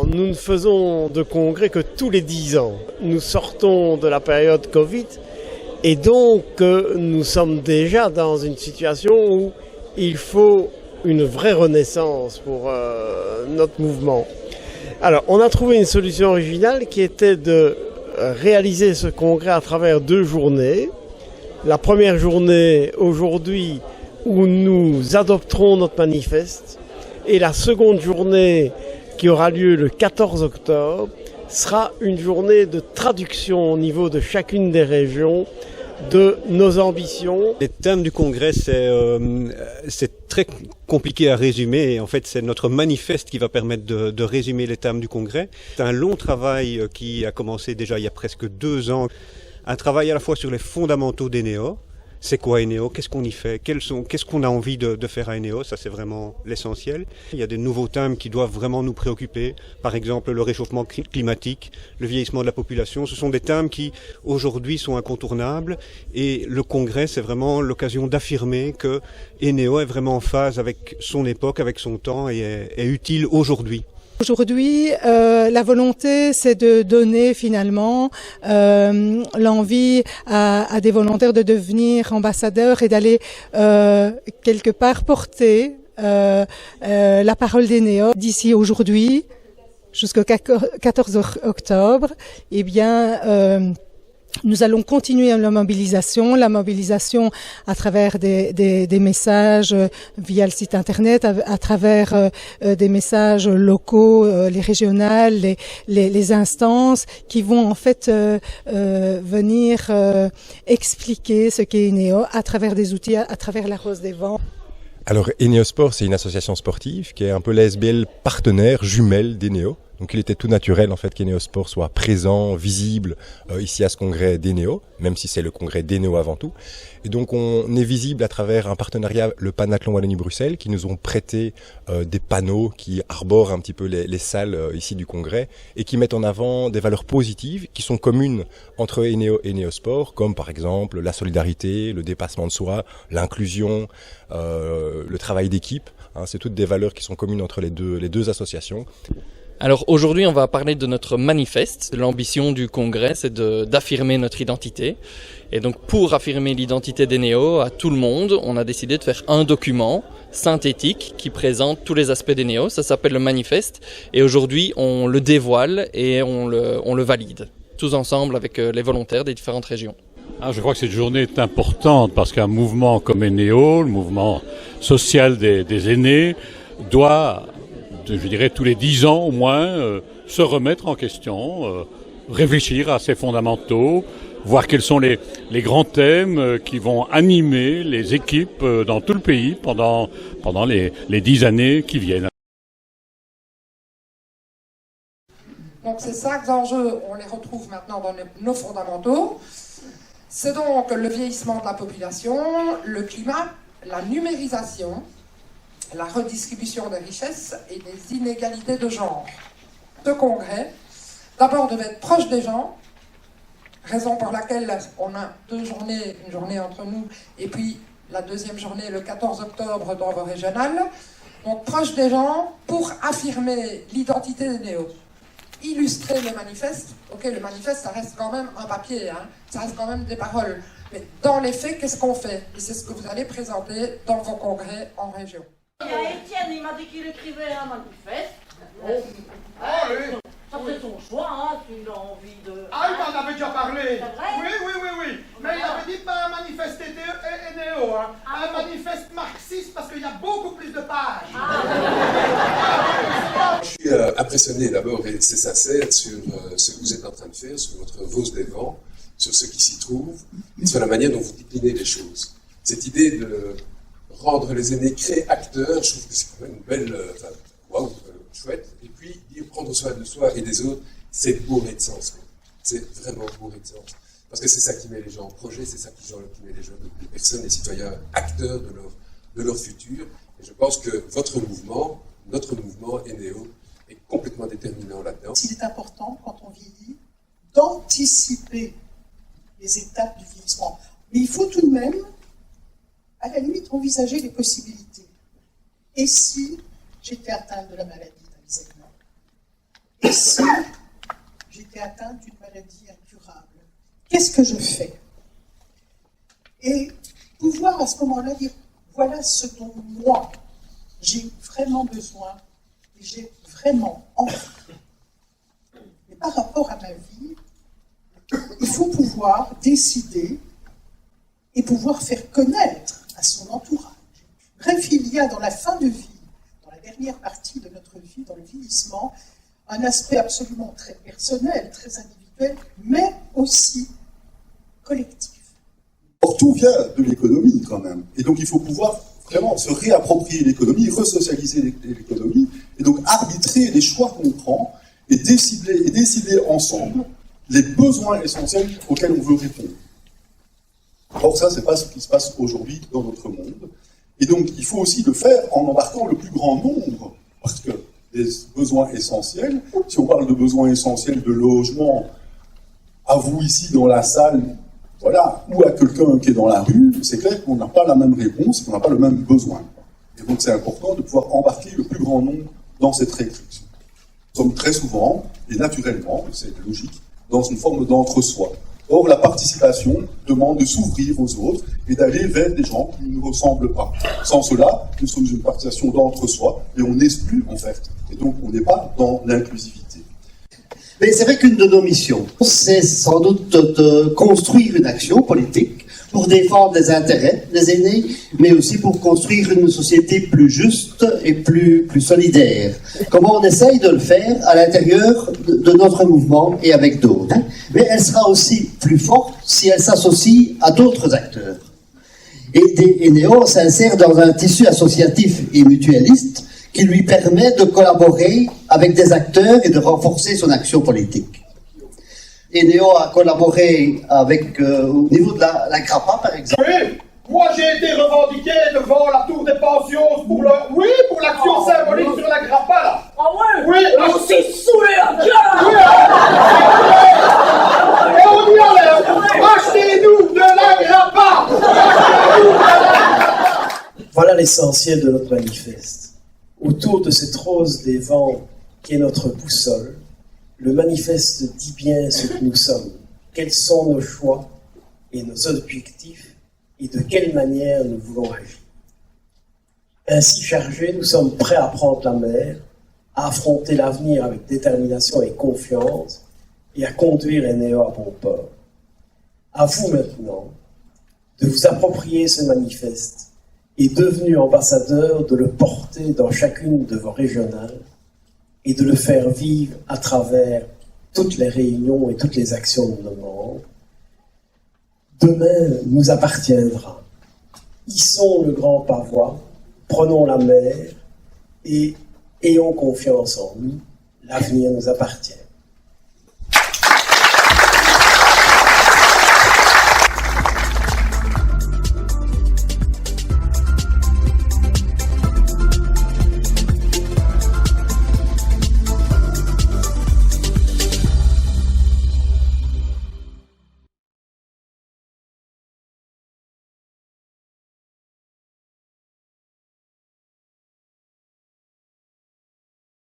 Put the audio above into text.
Nous ne faisons de congrès que tous les 10 ans. Nous sortons de la période Covid et donc nous sommes déjà dans une situation où il faut une vraie renaissance pour notre mouvement. Alors, on a trouvé une solution originale qui était de réaliser ce congrès à travers 2 journées. La première journée aujourd'hui où nous adopterons notre manifeste et la seconde journée qui aura lieu le 14 octobre, sera une journée de traduction au niveau de chacune des régions de nos ambitions. Les thèmes du congrès, c'est très compliqué à résumer. En fait, c'est notre manifeste qui va permettre de résumer les thèmes du congrès. C'est un long travail qui a commencé déjà il y a presque 2 ans. Un travail à la fois sur les fondamentaux d'Eneo. C'est quoi Eneo? Qu'est-ce qu'on y fait? Qu'est-ce qu'on a envie de faire à Eneo? Ça, c'est vraiment l'essentiel. Il y a des nouveaux thèmes qui doivent vraiment nous préoccuper. Par exemple, le réchauffement climatique, le vieillissement de la population. Ce sont des thèmes qui, aujourd'hui, sont incontournables. Et le congrès, c'est vraiment l'occasion d'affirmer que Eneo est vraiment en phase avec son époque, avec son temps et est utile aujourd'hui. Aujourd'hui, la volonté, c'est de donner finalement l'envie à des volontaires de devenir ambassadeurs et d'aller quelque part porter la parole d'Eneo d'ici aujourd'hui jusqu'au 14 octobre. Eh bien, nous allons continuer la mobilisation à travers des messages via le site internet, à travers des messages locaux, les régionales, les instances qui vont en fait venir expliquer ce qu'est Eneo à travers des outils, à travers la Rose des Vents. Alors Eneo Sport, c'est une association sportive qui est un peu la SBL partenaire jumelle d'Eneo. Donc il était tout naturel en fait qu'Eneo Sport soit présent, visible ici à ce congrès d'Eneo, même si c'est le congrès d'Eneo avant tout. Et donc on est visible à travers un partenariat, le Panathlon Wallonie-Bruxelles, qui nous ont prêté des panneaux qui arborent un petit peu les salles ici du congrès et qui mettent en avant des valeurs positives qui sont communes entre Eneo et Eneo Sport, comme par exemple la solidarité, le dépassement de soi, l'inclusion, le travail d'équipe. C'est toutes des valeurs qui sont communes entre les deux associations. Alors aujourd'hui, on va parler de notre manifeste. L'ambition du congrès, c'est d'affirmer notre identité. Et donc pour affirmer l'identité d'Eneo à tout le monde, on a décidé de faire un document synthétique qui présente tous les aspects d'Eneo. Ça s'appelle le manifeste. Et aujourd'hui, on le dévoile et on le valide. Tous ensemble avec les volontaires des différentes régions. Je crois que cette journée est importante parce qu'un mouvement comme Eneo, le mouvement social des aînés, doit, je dirais, tous les 10 ans au moins, se remettre en question, réfléchir à ses fondamentaux, voir quels sont les grands thèmes qui vont animer les équipes dans tout le pays pendant les 10 années qui viennent. Donc ces 5 enjeux, on les retrouve maintenant dans nos fondamentaux. C'est donc le vieillissement de la population, le climat, la numérisation, la redistribution des richesses et des inégalités de genre. Ce congrès, d'abord, devait être proche des gens, raison pour laquelle on a 2 journées, une journée entre nous, et puis la deuxième journée, le 14 octobre, dans vos régionales. Donc proche des gens pour affirmer l'identité d'Eneo. Illustrer le manifeste. Ok, le manifeste, ça reste quand même un papier, ça reste quand même des paroles. Mais dans les faits, qu'est-ce qu'on fait? Et c'est ce que vous allez présenter dans vos congrès en région. Il y a Étienne, il m'a dit qu'il écrivait un manifeste. Oui. Ça c'est son choix, s'il a envie de... Il m'en avait déjà parlé. C'est vrai? Oui. Mais il avait dit pas un manifeste Eneo, un manifeste marxiste parce qu'il y a beaucoup plus de pages. Je suis suis impressionné d'abord, et c'est sincère, sur ce que vous êtes en train de faire, sur votre Vos des Vents, sur ce qui s'y trouve, et sur la manière dont vous déclinez les choses. Cette idée de rendre les aînés créés acteurs, je trouve que c'est quand même une belle, waouh, chouette. Et puis, dire prendre soin de soi et des autres, c'est bourré de sens. C'est vraiment bourré de sens. Parce que c'est ça qui met les gens en projet, c'est ça qui met les gens, les personnes, les citoyens acteurs de leur futur. Et je pense que votre mouvement, notre mouvement Eneo, est complètement déterminant là-dedans. Il est important, quand on vieillit, d'anticiper les étapes du vieillissement. Mais il faut tout de même, à la limite, envisager les possibilités. Et si j'étais atteinte de la maladie d'Alzheimer? Et si j'étais atteinte d'une maladie incurable? Qu'est-ce que je fais? Et pouvoir à ce moment-là dire, voilà ce dont moi, j'ai vraiment besoin et j'ai vraiment envie. Mais par rapport à ma vie, il faut pouvoir décider et pouvoir faire connaître à son entourage. Bref, il y a dans la fin de vie, dans la dernière partie de notre vie, dans le vieillissement, un aspect absolument très personnel, très individuel, mais aussi collectif. Or, tout vient de l'économie quand même. Et donc il faut pouvoir vraiment se réapproprier l'économie, resocialiser l'économie, et donc arbitrer les choix qu'on prend et décider ensemble les besoins essentiels auxquels on veut répondre. Or ça, c'est pas ce qui se passe aujourd'hui dans notre monde. Et donc il faut aussi le faire en embarquant le plus grand nombre, parce que les besoins essentiels, si on parle de besoins essentiels de logement, à vous ici dans la salle, voilà, ou à quelqu'un qui est dans la rue, c'est clair qu'on n'a pas la même réponse, qu'on n'a pas le même besoin. Et donc c'est important de pouvoir embarquer le plus grand nombre dans cette réflexion. Nous sommes très souvent, et naturellement, c'est logique, dans une forme d'entre-soi. Or, la participation demande de s'ouvrir aux autres et d'aller vers des gens qui ne nous ressemblent pas. Sans cela, nous sommes une participation d'entre-soi et on n'exclut en fait. Et donc, on n'est pas dans l'inclusivité. Mais c'est vrai qu'une de nos missions, c'est sans doute de construire une action politique pour défendre les intérêts des aînés, mais aussi pour construire une société plus juste et plus solidaire. Comment on essaye de le faire à l'intérieur de notre mouvement et avec d'autres. Mais elle sera aussi plus forte si elle s'associe à d'autres acteurs. Et Eneo s'insère dans un tissu associatif et mutualiste qui lui permet de collaborer avec des acteurs et de renforcer son action politique. Eneo a collaboré avec, au niveau de la GRAPA, par exemple. Oui, moi j'ai été revendiqué devant la tour des pensions pour l'action symbolique sur la GRAPA, là. Ah ouais? Oui. On s'est saoulé en Et on y allait. Achetez-nous de la GRAPA. Voilà l'essentiel de notre manifeste. Autour de cette rose des vents qui est notre boussole, le manifeste dit bien ce que nous sommes, quels sont nos choix et nos objectifs et de quelle manière nous voulons agir. Ainsi chargés, nous sommes prêts à prendre la mer, à affronter l'avenir avec détermination et confiance et à conduire Eneo à bon port. À vous maintenant de vous approprier ce manifeste et devenu ambassadeur de le porter dans chacune de vos régionales et de le faire vivre à travers toutes les réunions et toutes les actions de nos membres. Demain nous appartiendra. Hissons le grand pavois, prenons la mer et ayons confiance en nous. L'avenir nous appartient.